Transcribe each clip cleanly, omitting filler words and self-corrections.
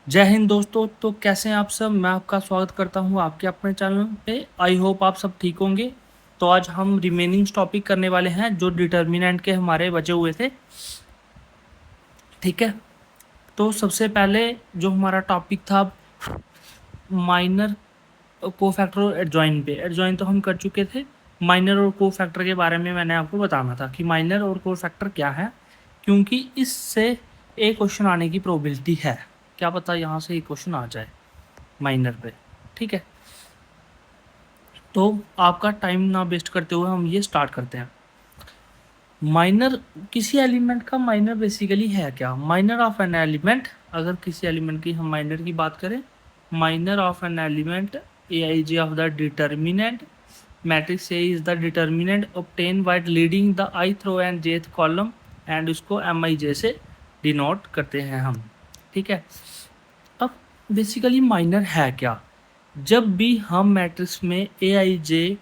जय हिंद दोस्तों। तो कैसे हैं आप सब? मैं आपका स्वागत करता हूं आपके अपने चैनल पे। आई होप आप सब ठीक होंगे। तो आज हम रिमेनिंग टॉपिक करने वाले हैं जो डिटर्मिनेंट के हमारे बचे हुए थे। ठीक है, तो सबसे पहले जो हमारा टॉपिक था माइनर कोफैक्टर और एडजॉइन पे। एडजॉइन तो हम कर चुके थे। माइनर और कोफैक्टर के बारे में मैंने आपको बताना था कि माइनर और कोफैक्टर क्या है, क्योंकि इससे एक क्वेश्चन आने की प्रोबेबिलिटी है। क्या पता यहाँ से एक क्वेश्चन आ जाए माइनर पे। ठीक है, तो आपका टाइम ना वेस्ट करते हुए हम ये स्टार्ट करते हैं। माइनर, किसी एलिमेंट का माइनर बेसिकली है क्या? माइनर ऑफ एन एलिमेंट, अगर किसी एलिमेंट की हम माइनर की बात करें, minor of an element A I J of the determinant matrix A is the determinant obtain by leading the ith row and jth column and उसको M I J से denote करते हैं हम। ठीक है, अब बेसिकली माइनर है क्या? जब भी हम मैट्रिक्स में ए आई जे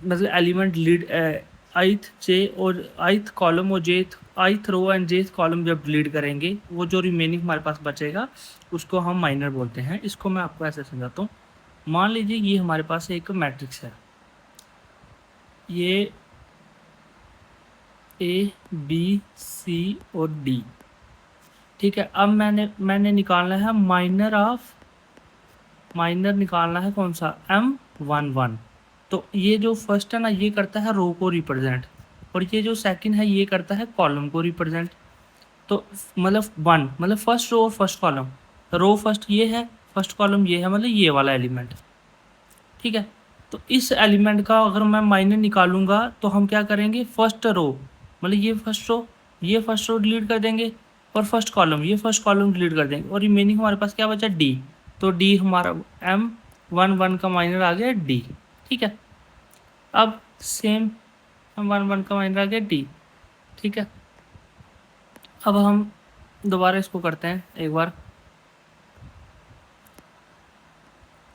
मतलब एलिमेंट लीड आइथ जे और आइथ कॉलम और jth ith row and jth column जब लीड करेंगे, वो जो रिमेनिंग हमारे पास बचेगा उसको हम माइनर बोलते हैं। इसको मैं आपको ऐसे समझाता हूँ। मान लीजिए ये हमारे पास एक मैट्रिक्स है, ये ए बी सी और डी। ठीक है, अब मैंने निकालना है माइनर निकालना है कौन सा? M11। तो ये जो फर्स्ट है ना, ये करता है रो को रिप्रेजेंट, और ये जो सेकंड है ये करता है कॉलम को रिप्रेजेंट। तो मतलब वन मतलब फर्स्ट रो और फर्स्ट कॉलम। रो फर्स्ट ये है, फर्स्ट कॉलम ये है, मतलब ये वाला एलिमेंट। ठीक है, तो इस एलिमेंट का अगर मैं माइनर निकालूंगा तो हम क्या करेंगे? फर्स्ट रो मतलब ये फर्स्ट रो डिलीट कर देंगे, और फर्स्ट कॉलम ये फर्स्ट कॉलम डिलीट कर देंगे, और रिमेनिंग हमारे पास क्या बचा? डी। तो डी हमारा M11 का माइनर आ गया डी। ठीक है, अब सेम M11 का माइनर आ गया डी। ठीक है, अब हम दोबारा इसको करते हैं एक बार।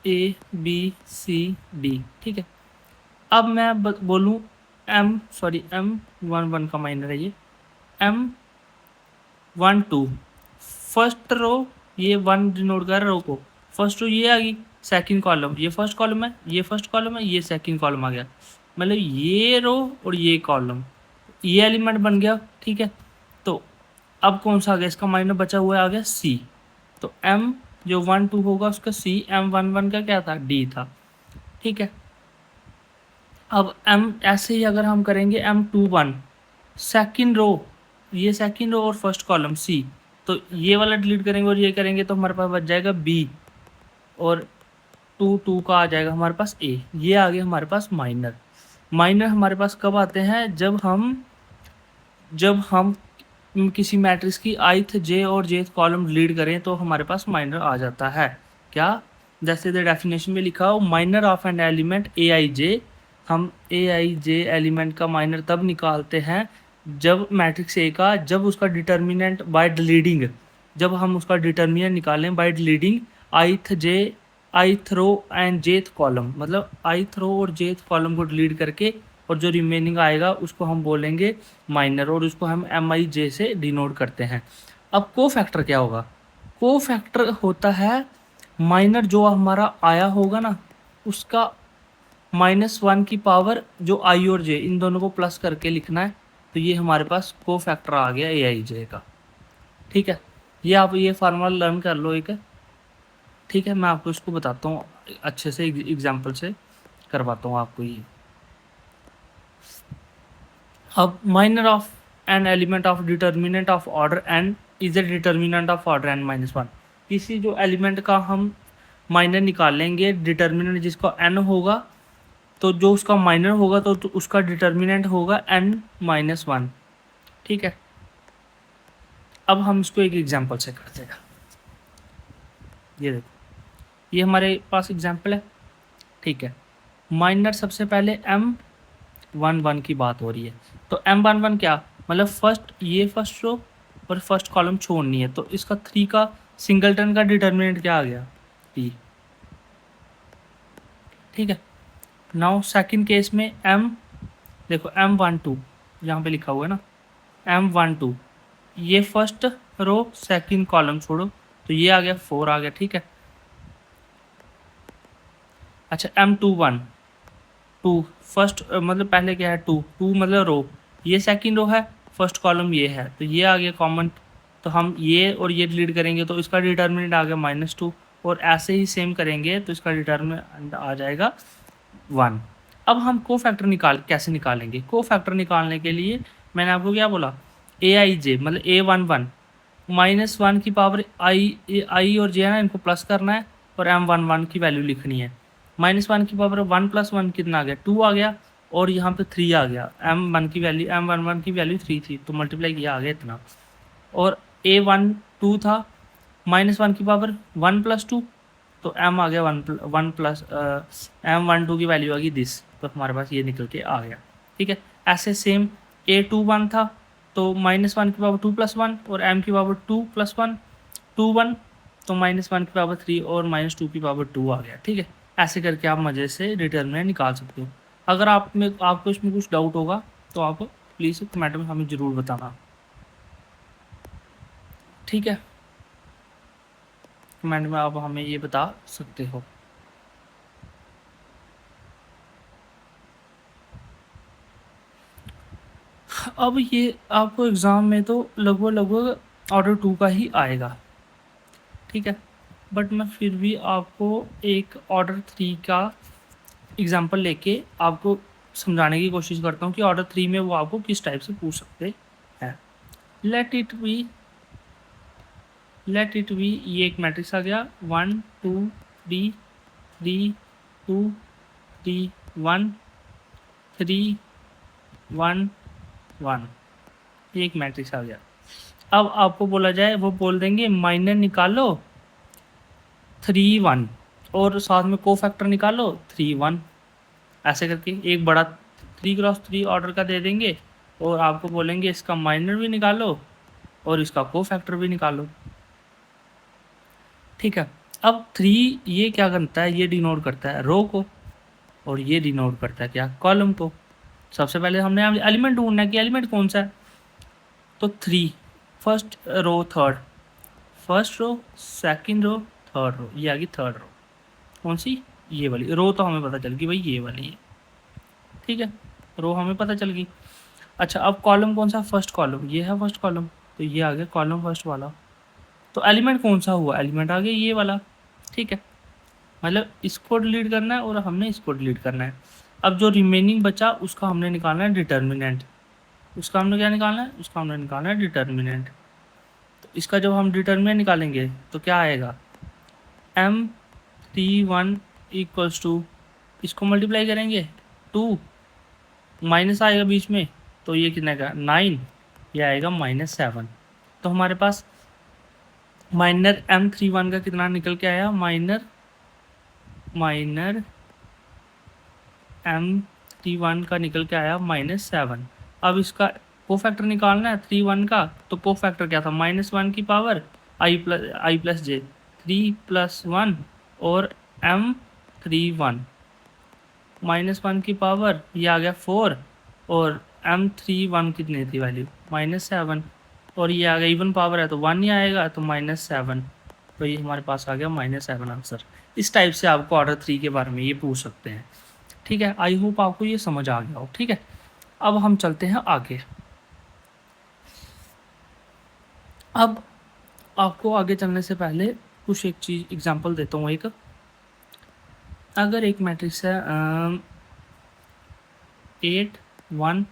A B C D. ठीक है, अब मैं बोलूँ M11 का माइनर है ये M12। फर्स्ट रो ये वन डिनोट कर रो को, फर्स्ट रो ये आ गई, सेकंड कॉलम ये फर्स्ट कॉलम है, ये फर्स्ट कॉलम है, ये सेकंड कॉलम आ गया, मतलब ये रो और ये कॉलम, ये एलिमेंट बन गया। ठीक है, तो अब कौन सा आ गया? इसका माइनर बचा हुआ आ गया सी। तो M जो 1 2 होगा उसका C, M11 का क्या था? D था। ठीक है, अब M ऐसे ही अगर हम करेंगे M21 सेकंड रो, ये सेकंड रो और फर्स्ट कॉलम C, तो ये वाला डिलीट करेंगे और ये करेंगे तो हमारे पास बच जाएगा B, और 2 2 का आ जाएगा हमारे पास A। ये आ गया हमारे पास माइनर। माइनर हमारे पास कब आते हैं? जब हम किसी मैट्रिक्स की ith जे और जेथ कॉलम डिलीट करें तो हमारे पास माइनर आ जाता है। क्या? जैसे द डेफिनेशन में लिखा हो, minor of an element A I जे। हम ए आई जे एलिमेंट का माइनर तब निकालते हैं जब मैट्रिक्स ए का, जब उसका डिटर्मिनेंट बाय डिलीडिंग, जब हम उसका डिटर्मिनेंट निकालें by deleting ith J ith row and jth column, मतलब ith रो और जेथ कॉलम को डिलीट करके, और जो रिमेनिंग आएगा उसको हम बोलेंगे माइनर, और उसको हम एम आई जे से डिनोट करते हैं। अब को फैक्टर क्या होगा? को फैक्टर होता है माइनर जो हमारा आया होगा ना, उसका -1 की पावर जो आई और जे, इन दोनों को प्लस करके लिखना है। तो ये हमारे पास को फैक्टर आ गया ए आई जे का। ठीक है, ये आप ये फार्मूला लर्न कर लो एक। ठीक है, मैं आपको इसको बताता हूँ अच्छे से, एग्जाम्पल से करवाता हूँ आपको ये। अब minor of an element of determinant of order n is the determinant of order n-1। किसी जो एलिमेंट का हम माइनर निकाल लेंगे, डिटर्मिनेंट जिसका n होगा, तो जो उसका माइनर होगा तो उसका डिटर्मिनेंट होगा n-1। ठीक है, अब हम इसको एक एग्जांपल से करते हैं। ये देखो, ये हमारे पास एग्जांपल है। ठीक है, माइनर सबसे पहले M11 की बात हो रही है, तो M11 क्या मतलब? फर्स्ट ये फर्स्ट रो और फर्स्ट कॉलम छोड़नी है, तो इसका 3 का सिंगलटन का डिटर्मिनेंट क्या आ गया? P। ठीक है, नाउ सेकंड केस में देखो M12 यहाँ पे लिखा हुआ है ना, M12 ये फर्स्ट रो सेकंड कॉलम छोड़ो, तो ये आ गया 4 आ गया, ठीक है। अच्छा M21 2 फर्स्ट मतलब पहले क्या है 2 मतलब रो, ये सेकंड रो है, फर्स्ट कॉलम ये है, तो ये आ गया कॉमन। तो हम ये और ये डिलीट करेंगे तो इसका डिटर्मिनेंट आ गया -2, और ऐसे ही सेम करेंगे तो इसका डिटर्मिनेंट आ जाएगा 1। अब हम कोफैक्टर कैसे निकालेंगे? कोफैक्टर निकालने के लिए मैंने आपको क्या बोला, AIJ मतलब A11 -1 की पावर आई और जे है ना, इनको प्लस करना है और M11 की वैल्यू लिखनी है। -1 की पावर 1 + 1 कितना आ गया, 2 आ गया, और यहाँ पे 3 आ गया। M11 की वैल्यू 3 थी तो मल्टीप्लाई किया आ गया इतना। और A12 था -1 की पावर 1 + 2, तो M आ गया 1 प्लस M12 की वैल्यू आ गई दिस, तो हमारे पास ये निकल के आ गया, ठीक है। ऐसे सेम A21 था तो -1 की पावर 2 + 1 और M की पावर 2 + 1 2 1, तो -1 की पावर 3 और -2 की पावर 2 आ गया, ठीक है। ऐसे करके आप मज़े से डिटर्मिनेंट निकाल सकते हो। अगर आपको इसमें कुछ डाउट होगा तो आप प्लीज़ कमेंट में हमें ज़रूर बताना, ठीक है। कमेंट में आप हमें ये बता सकते हो। अब ये आपको एग्ज़ाम में तो लगभग ऑर्डर 2 का ही आएगा, ठीक है। बट मैं फिर भी आपको एक ऑर्डर 3 का एग्जांपल लेके आपको समझाने की कोशिश करता हूँ कि ऑर्डर 3 में वो आपको किस टाइप से पूछ सकते हैं। लेट इट बी ये एक मैट्रिक्स आ गया 1 2 3 3 2 3 1 3 1 1, ये एक मैट्रिक्स आ गया। अब आपको बोला जाए, वो बोल देंगे माइनर निकालो 3 1 और साथ में कोफैक्टर निकालो 3 1, ऐसे करके एक बड़ा 3x3 ऑर्डर का दे देंगे और आपको बोलेंगे इसका माइनर भी निकालो और इसका कोफैक्टर भी निकालो, ठीक है। अब 3 ये क्या करता है, ये डिनोट करता है रो को और ये डिनोट करता है क्या, कॉलम को। सबसे पहले हमने एलिमेंट ढूंढना है कि एलिमेंट कौन सा है, तो 3 first row third, first row second row third row, ये आ गई थर्ड रो। कौन सी, ये वाली रो, तो हमें पता चल गई भाई ये वाली है, ठीक है। रो हमें पता चल गई। अच्छा अब कॉलम कौन सा, फर्स्ट कॉलम, ये है फर्स्ट कॉलम, तो ये आ गया कॉलम फर्स्ट वाला। तो एलिमेंट कौन सा हुआ, एलिमेंट आ गया ये वाला, ठीक है। मतलब इसको डिलीट करना है और हमने इसको डिलीट करना है। अब जो रिमेनिंग बचा उसका हमने निकालना है डिटर्मिनेंट, उसका हमने क्या निकालना है, उसका हमने निकालना है डिटर्मिनेंट। तो इसका जब हम डिटर्मिनेंट निकालेंगे तो क्या आएगा, M31 = इसको मल्टीप्लाई करेंगे 2, माइनस आएगा बीच में, तो ये कितना का 9, ये आएगा -7। तो हमारे पास माइनर M31 का कितना निकल के आया, माइनर M31 का निकल के आया -7। अब इसका कोफैक्टर निकालना है 3 1 का, तो कोफैक्टर क्या था, -1 की पावर i + j 3 + 1 और M31 -1 की पावर ये आ गया 4 और M31 कितनी थी वैल्यू -7, और ये आ गया इवन पावर है तो 1 ही आएगा, तो -7, तो ये हमारे पास आ गया -7 आंसर। इस टाइप से आपको ऑर्डर 3 के बारे में ये पूछ सकते हैं, ठीक है। आई होप आपको ये समझ आ गया हो, ठीक है। अब हम चलते हैं आगे। अब आपको आगे चलने से पहले कुछ एक चीज़ एग्जांपल देता हूँ। एक अगर एक मैट्रिक्स है 8 1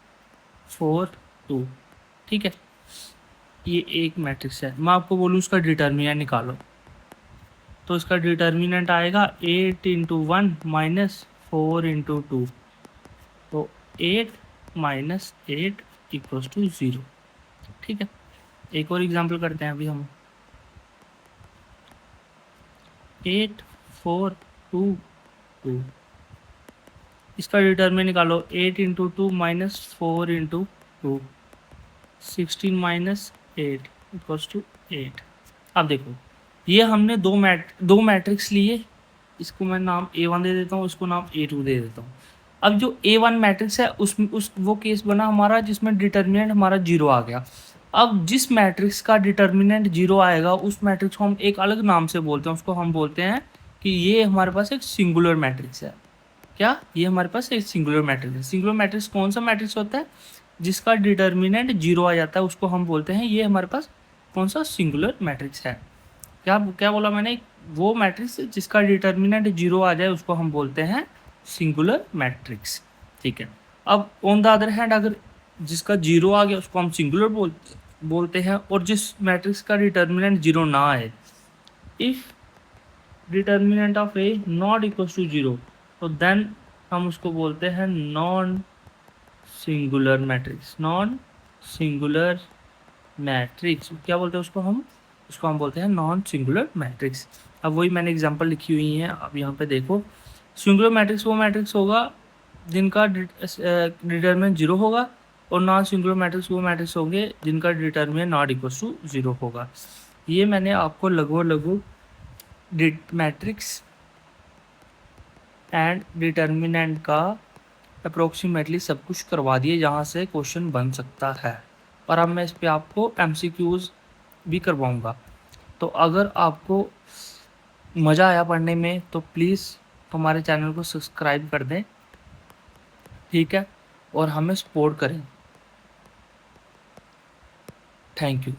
4 2, ठीक है, ये एक मैट्रिक्स है। मैं आपको बोलूँ उसका डिटर्मिनेंट निकालो, तो इसका डिटर्मिनेंट आएगा 8 × 1 - 4 × 2, तो 8 - 8 = 0, ठीक है। एक और एग्जांपल करते हैं अभी हम, 8 4 2 2, इसका डिटर्मिनेंट निकालो 8 × 2 - 4 × 2, 16 - 8 = 8। अब देखो ये हमने दो मैट्रिक्स लिए, इसको मैं नाम A1 दे देता हूँ, इसको नाम A2 दे देता हूँ। अब जो A1 मैट्रिक्स है उस वो केस बना हमारा जिसमें डिटर्मिनेंट हमारा 0 आ गया। अब जिस मैट्रिक्स का डिटर्मिनेंट 0 आएगा उस मैट्रिक्स को हम एक अलग नाम से बोलते हैं, उसको हम बोलते हैं कि ये हमारे पास एक सिंगुलर मैट्रिक्स है। क्या? ये हमारे पास एक सिंगुलर मैट्रिक्स है। सिंगुलर मैट्रिक्स कौन सा मैट्रिक्स होता है? जिसका डिटर्मिनेंट 0 आ जाता है उसको हम बोलते हैं ये हमारे पास कौन सा सिंगुलर मैट्रिक्स है। क्या क्या बोला मैंने? वो मैट्रिक्स जिसका डिटर्मिनेंट 0 आ जाए उसको हम बोलते हैं सिंगुलर मैट्रिक्स। ठीक है। अब ऑन द अदर हैंड अगर जिसका 0 आ गया उसको हम सिंगुलर बोलते हैं, और जिस मैट्रिक्स का डिटर्मिनेंट 0 ना आए, if determinant of A not equal to 0, तो देन हम उसको बोलते हैं non singular matrix. Non singular matrix क्या बोलते हैं उसको हम बोलते हैं नॉन सिंगुलर मैट्रिक्स। अब वही मैंने एग्जांपल लिखी हुई है, अब यहाँ पे देखो। सिंगुलर मैट्रिक्स वो मैट्रिक्स होगा जिनका डिटर्मिनेंट 0 होगा, और नॉन सिंगुलर मैट्रिक्स वो मैट्रिक्स होंगे जिनका डिटर्मिनेंट नॉट इक्वल टू 0 होगा। ये मैंने आपको लगभग मैट्रिक्स एंड डिटर्मिनेंट का अप्रोक्सीमेटली सब कुछ करवा दिए जहाँ से क्वेश्चन बन सकता है, और अब मैं इस पे आपको MCQs भी करवाऊँगा। तो अगर आपको मज़ा आया पढ़ने में तो प्लीज़ हमारे चैनल को सब्सक्राइब कर दें, ठीक है, और हमें सपोर्ट करें। Thank you.